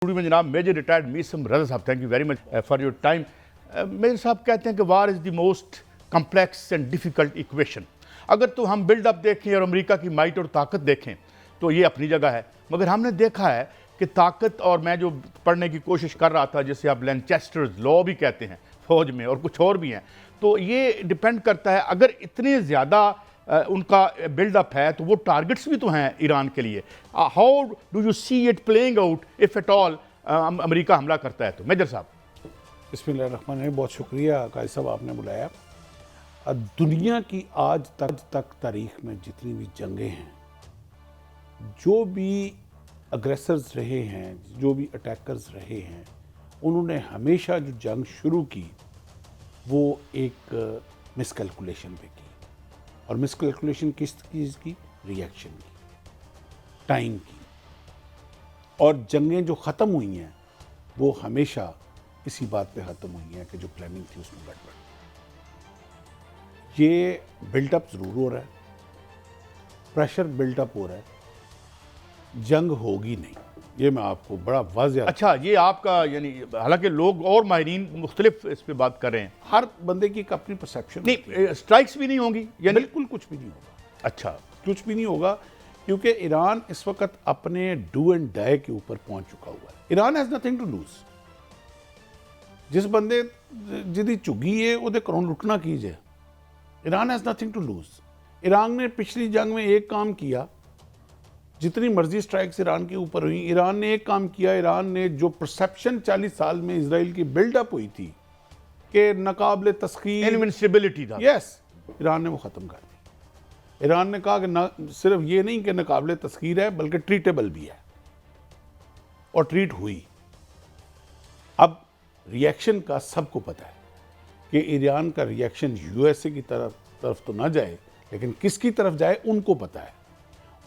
Studio में जनाब major retired Maisam Raza साहब, thank you very much for your time. Major साहब कहते हैं कि war is the most complex and difficult equation. अगर तो हम बिल्डअप देखें और अमेरिका की माइट और ताकत देखें तो ये अपनी जगह है, मगर हमने देखा है कि ताकत, और मैं जो पढ़ने की कोशिश कर रहा था जिसे आप लैनचेस्टर्स लॉ भी कहते हैं फ़ौज में, और कुछ और भी हैं, तो ये डिपेंड करता है अगर इतने ज़्यादा उनका बिल्डअप है तो वो टारगेट्स भी तो हैं ईरान के लिए। How do you see it playing out if at all America हमला करता है तो? मेजर साहब। बिस्मिल्लाहिर्रहमानिर्रहीम, बहुत शुक्रिया काजी साहब आपने बुलाया। दुनिया की आज तक तारीख में जितनी भी जंगें हैं, जो भी अग्रेसर्स रहे हैं, जो भी अटैकर्स रहे हैं, उन्होंने हमेशा जो जंग शुरू की वो एक मिसकैलकुलेशन पे की। और मिसकैलकुलेशन किस चीज़ की? रिएक्शन की, टाइम की। और जंगें जो ख़त्म हुई हैं वो हमेशा इसी बात पे ख़त्म हुई हैं कि जो प्लानिंग थी उसमें गड़बड़। ये बिल्टअप ज़रूर हो रहा है, प्रेशर बिल्टअप हो रहा है, जंग होगी नहीं, ये मैं आपको बड़ा वाज़ेह। अच्छा, ये आपका यानी, हालांकि लोग और माहिरीन मुख्तलिफ इस पे बात कर रहे हैं, हर बंदे की एक अपनी परसेप्शन नहीं स्ट्राइक्स भी नहीं होंगी यानी? बिल्कुल कुछ भी नहीं होगा। अच्छा, कुछ भी नहीं होगा, क्योंकि ईरान इस वक्त अपने डू एंड डाई के ऊपर पहुंच चुका हुआ है। Iran has nothing to lose. जिस बंदे जिदी चुगी है उहदे घरों लुटना कीजिए। Iran has nothing to lose. Iran ने पिछली जंग में एक काम किया, जितनी मर्जी स्ट्राइक्स ईरान के ऊपर हुई, ईरान ने एक काम किया। ईरान ने जो परसेप्शन 40 साल में इसराइल की बिल्डअप हुई थी कि नाकाबिले तस्खीर, इनविंसिबिलिटी था, यस, ईरान ने वो ख़त्म कर दी। ईरान ने कहा कि ना सिर्फ ये नहीं कि नाकाबिले तस्खीर है बल्कि ट्रीटेबल भी है, और ट्रीट हुई। अब रिएक्शन का सबको पता है कि ईरान का रिएक्शन यूएसए की तरफ तो ना जाए, लेकिन किसकी तरफ जाए उनको पता है।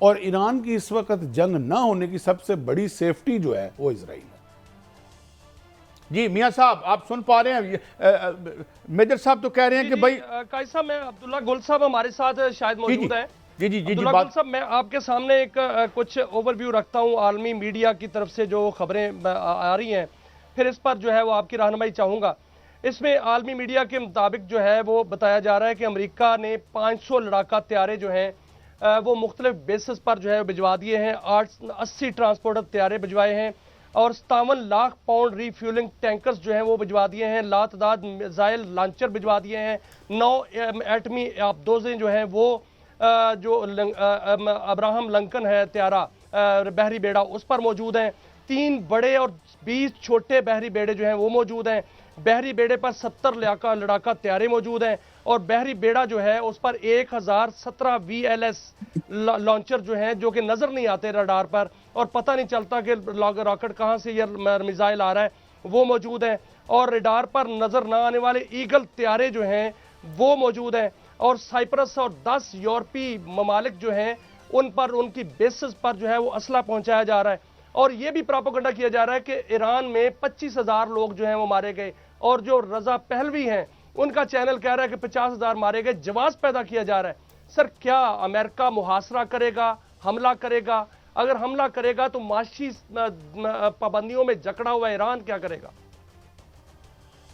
और ईरान की इस वक्त जंग ना होने की सबसे बड़ी सेफ्टी जो है वो इजराइल है। जी मियां साहब, आप सुन पा रहे हैं? मेजर साहब तो कह रहे हैं कि भाई काजी साहब, मैं अब्दुल्ला गुल साहब हमारे साथ शायद मौजूद हैं। जी अब्दुल्ला गुल साहब, मैं आपके सामने एक कुछ ओवरव्यू रखता हूं आलमी मीडिया की तरफ से जो खबरें आ रही हैं, फिर इस पर जो है वो आपकी रहनुमाई चाहूँगा। इसमें आलमी मीडिया के मुताबिक जो है वो बताया जा रहा है कि अमेरिका ने 500 लड़ाका त्यारे जो हैं वो मुख्तलिफ बेसिस पर जो है भिजवा दिए हैं। 80 ट्रांसपोर्टर त्यारे भिजवाए हैं और 57 लाख पाउंड रीफ्यूलिंग टैंकर्स जो हैं वो भिजवा दिए हैं। लातादाद मिसाइल लॉन्चर भिजवा दिए हैं। 9 एटमी आबदोजें जो हैं वो जो अब्राहम लिंकन है त्यारा बहरी बेड़ा, उस पर मौजूद हैं। 3 बड़े और 20 छोटे बहरी बेड़े जो हैं वो मौजूद हैं। बहरी बेड़े पर 70 लड़ाका त्यारे मौजूद हैं और बहरी बेड़ा जो है उस पर 1017 VLS लॉन्चर जो हैं, जो कि नज़र नहीं आते रडार पर, और पता नहीं चलता कि रॉकेट कहाँ से ये मिसाइल आ रहा है, वो मौजूद हैं। और रडार पर नज़र ना आने वाले ईगल त्यारे जो हैं वो मौजूद हैं। और साइप्रस और 10 यूरोपीय ममालिक जो हैं उन पर, उनकी बेसिस पर जो है वो असला पहुँचाया जा रहा है। और ये भी प्रोपेगेंडा किया जा रहा है कि ईरान में 25,000 लोग जो हैं वो मारे गए, और जो रजा पहलवी हैं उनका चैनल कह रहा है कि 50,000 मारे गए। जवाब पैदा किया जा रहा है, सर क्या अमेरिका मुहासरा करेगा, हमला करेगा? अगर हमला करेगा तो माशी पाबंदियों में जकड़ा हुआ ईरान क्या करेगा?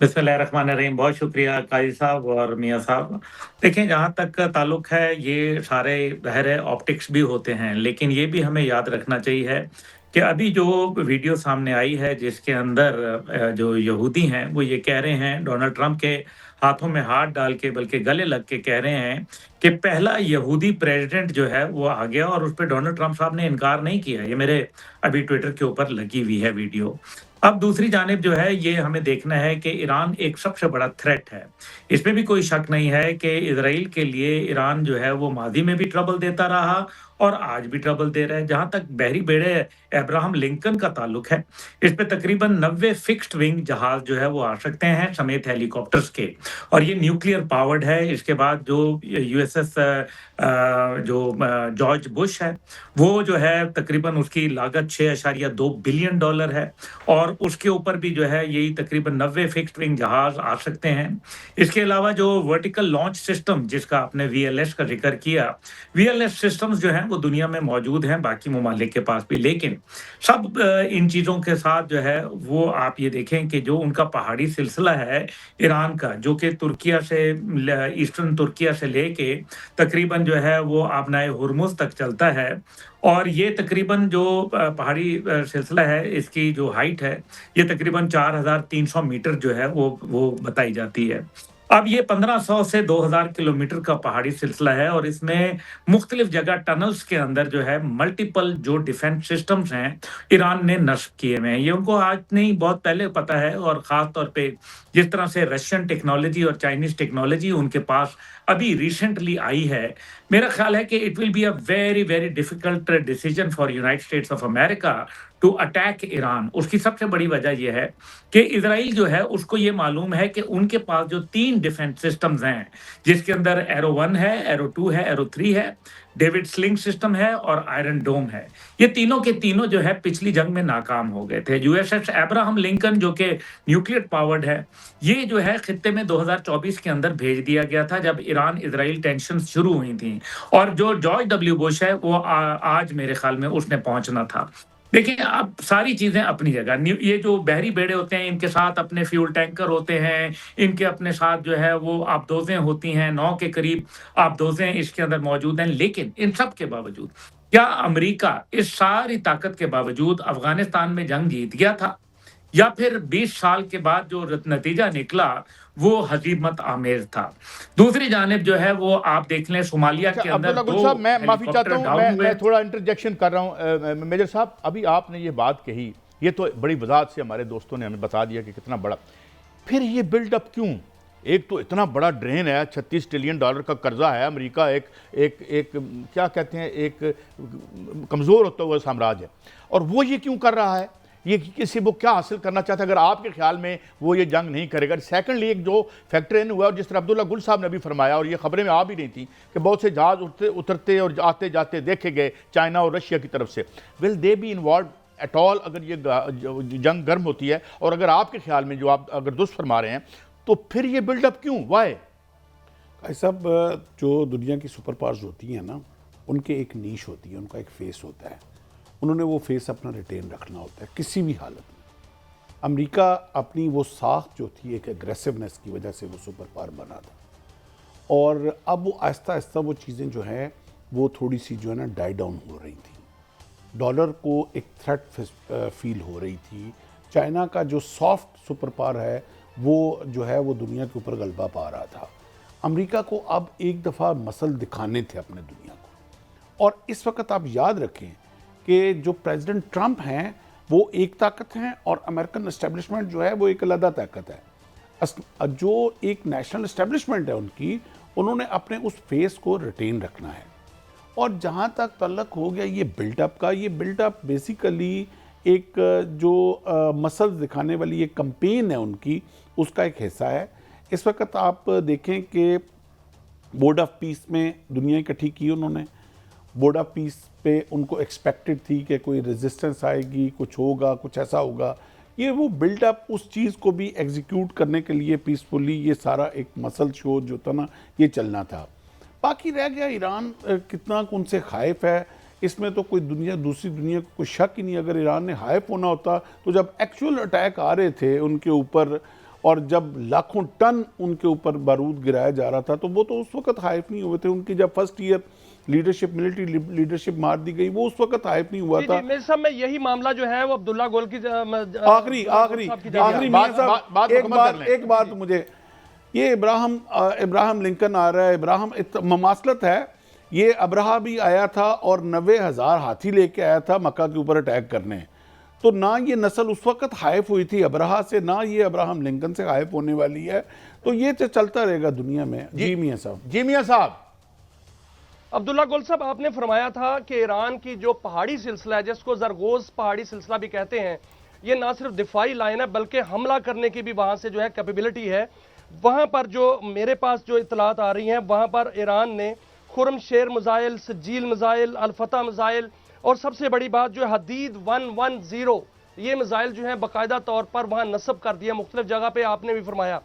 बिस्मिल्लाहिर्रहमानिर्रहीम, बहुत शुक्रिया काजी साहब और मियाँ साहब। देखें, जहाँ तक ताल्लुक है, ये सारे बहरे ऑप्टिक्स भी होते हैं, लेकिन ये भी हमें याद रखना चाहिए कि अभी जो वीडियो सामने आई है जिसके अंदर जो यहूदी हैं वो ये कह रहे हैं, डोनाल्ड ट्रंप के हाथों में हाथ डाल के, बल्कि गले लग के कह रहे हैं कि पहला यहूदी प्रेसिडेंट जो है वो आ गया, और उस पर डोनाल्ड ट्रंप साहब ने इनकार नहीं किया। ये मेरे अभी ट्विटर के ऊपर लगी हुई है वीडियो। अब दूसरी जानिब जो है ये हमें देखना है कि ईरान एक सबसे बड़ा थ्रेट है, इसमें भी कोई शक नहीं है कि इजराइल के लिए ईरान जो है वो माजी में भी ट्रबल देता रहा और आज भी ट्रबल दे रहा है। जहां तक बहरी बेड़े अब्राहम लिंकन का ताल्लुक है, इस पे तकरीबन 90 फिक्स्ड विंग जहाज जो है वो आ सकते हैं समेत हेलीकॉप्टर्स के, और ये न्यूक्लियर पावर्ड है। इसके बाद जो यूएसएस जो जॉर्ज बुश है वो जो है तकरीबन उसकी लागत $6.2 बिलियन है, और उसके ऊपर भी जो है यही तकरीबन 90 फिक्स्ड विंग जहाज आ सकते हैं। इसके अलावा जो वर्टिकल लॉन्च सिस्टम जिसका आपने VLS का जिक्र किया, VLS सिस्टम्स जो हैं वो दुनिया में मौजूद हैं बाकी ममालिक के पास भी। लेकिन सब इन चीज़ों के साथ जो है वो आप ये देखें कि जो उनका पहाड़ी सिलसिला है ईरान का, जो कि तुर्किया से ईस्टर्न तुर्किया से लेके तकरीबन जो है वो आबनाए हुर्मुज़ तक चलता है, और ये तकरीबन जो पहाड़ी सिलसिला है, इसकी जो हाइट है ये तकरीबन 4300 मीटर जो है वो बताई जाती है। अब ये 1500 से 2000 किलोमीटर का पहाड़ी सिलसिला है, और इसमें मुख्तलिफ जगह टनल्स के अंदर जो है मल्टीपल जो डिफेंस सिस्टम्स हैं ईरान ने नस्ब किए हुए हैं। ये उनको आज नहीं, बहुत पहले पता है, और ख़ास तौर पे जिस तरह से रशियन टेक्नोलॉजी और चाइनीज़ टेक्नोलॉजी उनके पास अभी रिसेंटली आई है, मेरा ख्याल है कि it will be a very very difficult decision for United States of America to attack Iran. उसकी सबसे बड़ी वजह यह है कि इजराइल जो है उसको ये मालूम है कि उनके पास जो 3 डिफेंस सिस्टम्स हैं, जिसके अंदर एरो 1 है, एरो 2 है, एरो 3 है, डेविड स्लिंग सिस्टम है और आयरन डोम है, ये तीनों के तीनों जो है पिछली जंग में नाकाम हो गए थे। यूएसएस अब्राहम लिंकन जो कि न्यूक्लियर पावर्ड है, ये जो है खित्ते में 2024 के अंदर भेज दिया गया था जब ईरान इजराइल टेंशन शुरू हुई थी, और जो जॉर्ज डब्ल्यू बुश है वो आज मेरे ख्याल में उसने पहुंचना था। देखिए, अब सारी चीजें अपनी जगह, ये जो बहरी बेड़े होते हैं इनके साथ अपने फ्यूल टैंकर होते हैं, इनके अपने साथ जो है वो आबदोजें होती हैं, 9 के करीब आबदोजें इसके अंदर मौजूद हैं। लेकिन इन सब के बावजूद क्या अमेरिका इस सारी ताकत के बावजूद अफगानिस्तान में जंग जीत गया था, या फिर 20 साल के बाद जो नतीजा निकला वो हजीमत आमेज था? दूसरी जानिब जो है वो आप देख लें सोमालिया के अंदर अब्दुल्ला गुल 2 साहब, मैं माफी चाहता हूं, हेलीकॉप्टर डाउन हुए। मैं थोड़ा इंटरजेक्शन कर रहा हूं। मेजर साहब, अभी आपने ये बात कही, ये तो बड़ी वजाहत से हमारे दोस्तों ने हमें बता दिया कि कितना बड़ा, फिर ये बिल्डअप क्यों? एक तो इतना बड़ा ड्रेन है, $36 ट्रिलियन का कर्जा है, अमेरिका एक क्या कहते हैं, एक कमज़ोर होता हुआ साम्राज्य है, और वो ये क्यों कर रहा है? ये किसी वो क्या हासिल करना चाहता है अगर आपके ख्याल में वो ये जंग नहीं करेगा? सेकंडली, एक जो फैक्टर इन हुआ, और जिस तरह अब्दुल्ला गुल साहब ने अभी फरमाया, और ये खबरें में आ भी रही थी कि बहुत से जहाज उतरते और आते जाते देखे गए चाइना और रशिया की तरफ से। Will they be involve at all अगर ये जंग गर्म होती है? और अगर आपके ख्याल में जो आप अगर दुरुस्त फरमा रहे हैं, तो फिर ये बिल्डअप क्यों, वाई? सब जो दुनिया की सुपर पावर्स होती हैं ना, उनके एक नीश होती है, उनका एक फेस होता है, उन्होंने वो फेस अपना रिटेन रखना होता है किसी भी हालत में। अमेरिका अपनी वो साख जो थी, एक एग्रेसिवनेस की वजह से वो सुपर पावर बना था, और अब वो आहिस्ता आहिस्ता वो चीज़ें जो हैं वो थोड़ी सी जो है ना डाई डाउन हो रही थी। डॉलर को एक थ्रेट फील हो रही थी। चाइना का जो सॉफ्ट सुपर पावर है वो जो है वो दुनिया के ऊपर गलबा पा रहा था। अमेरिका को अब एक दफ़ा मसल दिखाने थे अपने दुनिया को, और इस वक्त आप याद रखें कि जो प्रेसिडेंट ट्रंप हैं वो एक ताकत हैं, और अमेरिकन एस्टेब्लिशमेंट जो है वो एक अलग ताकत है। जो एक नेशनल एस्टेब्लिशमेंट है उनकी, उन्होंने अपने उस फेस को रिटेन रखना है। और जहाँ तक तल्लक हो गया ये बिल्डअप का, ये बिल्डअप बेसिकली एक जो मसल्स दिखाने वाली एक कंपेन है उनकी, उसका एक हिस्सा है। इस वक्त आप देखें कि बोर्ड ऑफ पीस में दुनिया इकट्ठी की उन्होंने। बोर्ड ऑफ पीस पे उनको एक्सपेक्टेड थी कि कोई रेजिस्टेंस आएगी, कुछ होगा, कुछ ऐसा होगा। ये वो बिल्डअप उस चीज़ को भी एग्जीक्यूट करने के लिए पीसफुली ये सारा एक मसल शो जो था ना, ये चलना था। बाकी रह गया ईरान कितना उनसे खाइफ है, इसमें तो कोई दूसरी दुनिया को कोई शक ही नहीं। अगर ईरान ने हाइफ होना होता तो जब एक्चुअल अटैक आ रहे थे उनके ऊपर, और जब लाखों टन उनके ऊपर बारूद गिराया जा रहा था, तो वो तो उस वक्त हाइफ नहीं हुए थे। उनकी जब first year leadership, military leadership मार दी गई, वो उस वक्त हाइफ नहीं हुआ था। मेरे साहब में यही मामला जो है वो अब्दुल्ला गोल की आखिरी एक बात मुझे, ये इब्राहिम लिंकन आ रहा है, इब्राहिम ममासलत है। ये अब्राहा भी आया था और 90,000 हाथी लेके आया था मक्का के ऊपर अटैक करने। तो ना ये नस्ल उस वक्त हाइफ हुई थी अब्राहा से, ना ये अब्राहम लिंकन से हाइफ होने वाली है। तो ये चलता रहेगा दुनिया में। जी मियां साहब। जी मियां साहब। अब्दुल्ला गोल साहब, आपने फरमाया था कि ईरान की जो पहाड़ी सिलसिला है, जिसको जरगोज पहाड़ी सिलसिला भी कहते हैं, ये ना सिर्फ दिफाई लाइन है बल्कि हमला करने की भी वहां से जो है कैपेबिलिटी है। वहां पर जो मेरे पास जो इतलात आ रही हैं, वहां पर ईरान ने खुरम शेर मिसाइल, सजील मिसाइल, अलफता मिसाइल, और सबसे बड़ी बात जो है हदीद 110, ये मिसाइल जो है बाकायदा तौर पर वहां नस्ब कर दिया मुख्तलिफ जगह पे। आपने भी फरमाया।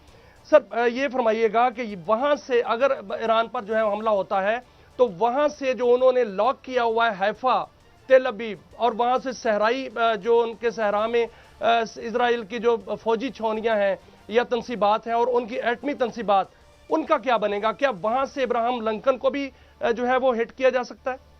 सर ये फरमाइएगा कि वहां से अगर ईरान पर जो है हमला होता है تو وہاں سے جو انہوں نے لاک کیا ہوا ہے حیفا، تل ابیب، اور وہاں سے صحرائی جو ان کے صحرا میں اسرائیل کی جو فوجی چھاؤنیاں ہیں یا تنصیبات ہیں اور ان کی ایٹمی تنصیبات، ان کا کیا بنے گا؟ کیا وہاں سے ابراہم لنکن کو بھی جو ہے وہ ہٹ کیا جا سکتا ہے؟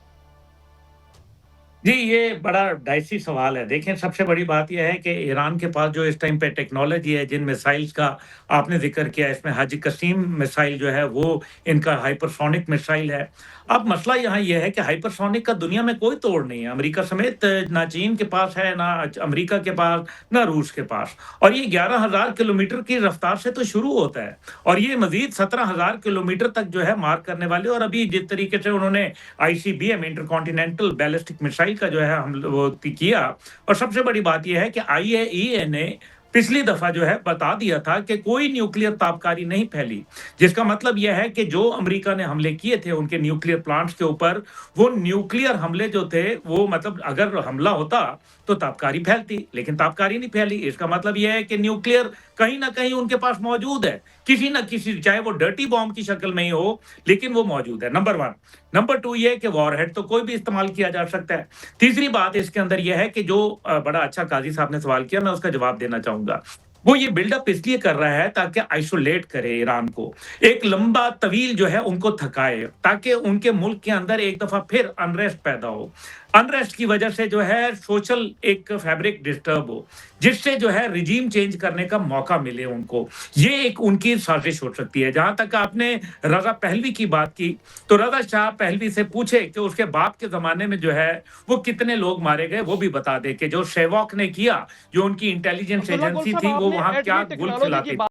جی یہ بڑا ڈائسی سوال ہے. دیکھیں سب سے بڑی بات یہ ہے کہ ایران کے پاس جو اس ٹائم پہ ٹیکنالوجی ہے، جن میسائلز کا آپ نے ذکر کیا، اس میں حاجی قسیم میسائل جو ہے وہ ان کا ہائپرسونک میسائل ہے. اب مسئلہ یہاں یہ ہے کہ ہائپرسونک کا دنیا میں کوئی توڑ نہیں ہے، امریکہ سمیت نہ چین کے پاس ہے، نہ امریکہ کے پاس، نہ روس کے پاس. اور یہ 11,000 کلومیٹر کی رفتار سے تو شروع ہوتا ہے اور یہ مزید 17,000 کلومیٹر تک جو ہے مار کرنے والے. اور ابھی جس طریقے سے انہوں نے ICBM intercontinental ballistic missile کا جو ہے وہ کیا. اور سب سے بڑی بات یہ ہے کہ IAEA نے پچھلی دفعہ جو ہے بتا دیا تھا کہ کوئی نیوکلیئر تابکاری نہیں پھیلی، جس کا مطلب یہ ہے کہ جو امریکہ نے حملے کیے تھے ان کے نیوکلیئر پلانٹس کے اوپر، وہ نیوکلیئر حملے جو تھے وہ مطلب اگر حملہ ہوتا تو تابکاری پھیلتی، لیکن تابکاری نہیں پھیلی. اس کا مطلب یہ ہے کہ نیوکلیئر کہیں نہ کہیں ان کے پاس موجود ہے، کسی نہ کسی، چاہے وہ ڈرٹی بام کی شکل میں ہی ہو لیکن وہ موجود ہے. نمبر 1. نمبر 2 یہ کہ وار ہیڈ تو کوئی بھی استعمال کیا جا سکتا ہے. تیسری بات اس کے اندر یہ ہے کہ جو بڑا اچھا قاضی صاحب نے سوال کیا، میں اس کا جواب دینا چاہوں گا. وہ یہ بلڈ اپ اس لیے کر رہا ہے تاکہ آئسولیٹ کرے ایران کو، ایک لمبا طویل جو ہے ان کو تھکائے، تاکہ ان کے ملک کے اندر ایک دفعہ پھر انریسٹ پیدا ہو. انریسٹ کی وجہ سے جو ہے سوشل ایک فیبرک ڈسٹرب ہو، جس سے جو ہے رجیم چینج کرنے کا موقع ملے ان کو. یہ ایک ان کی سازش ہو سکتی ہے. جہاں تک آپ نے رضا پہلوی کی بات کی، تو رضا شاہ پہلوی سے پوچھے کہ اس کے باپ کے زمانے میں جو ہے وہ کتنے لوگ مارے گئے، وہ بھی بتا دے کہ جو سیواک نے کیا، جو ان کی انٹیلیجنس عبداللہ گل ایجنسی صاحب، تھی، آپ وہ نے وہاں کیا ایٹمی گل ٹیکنالوجی کی کھلاتی تھی.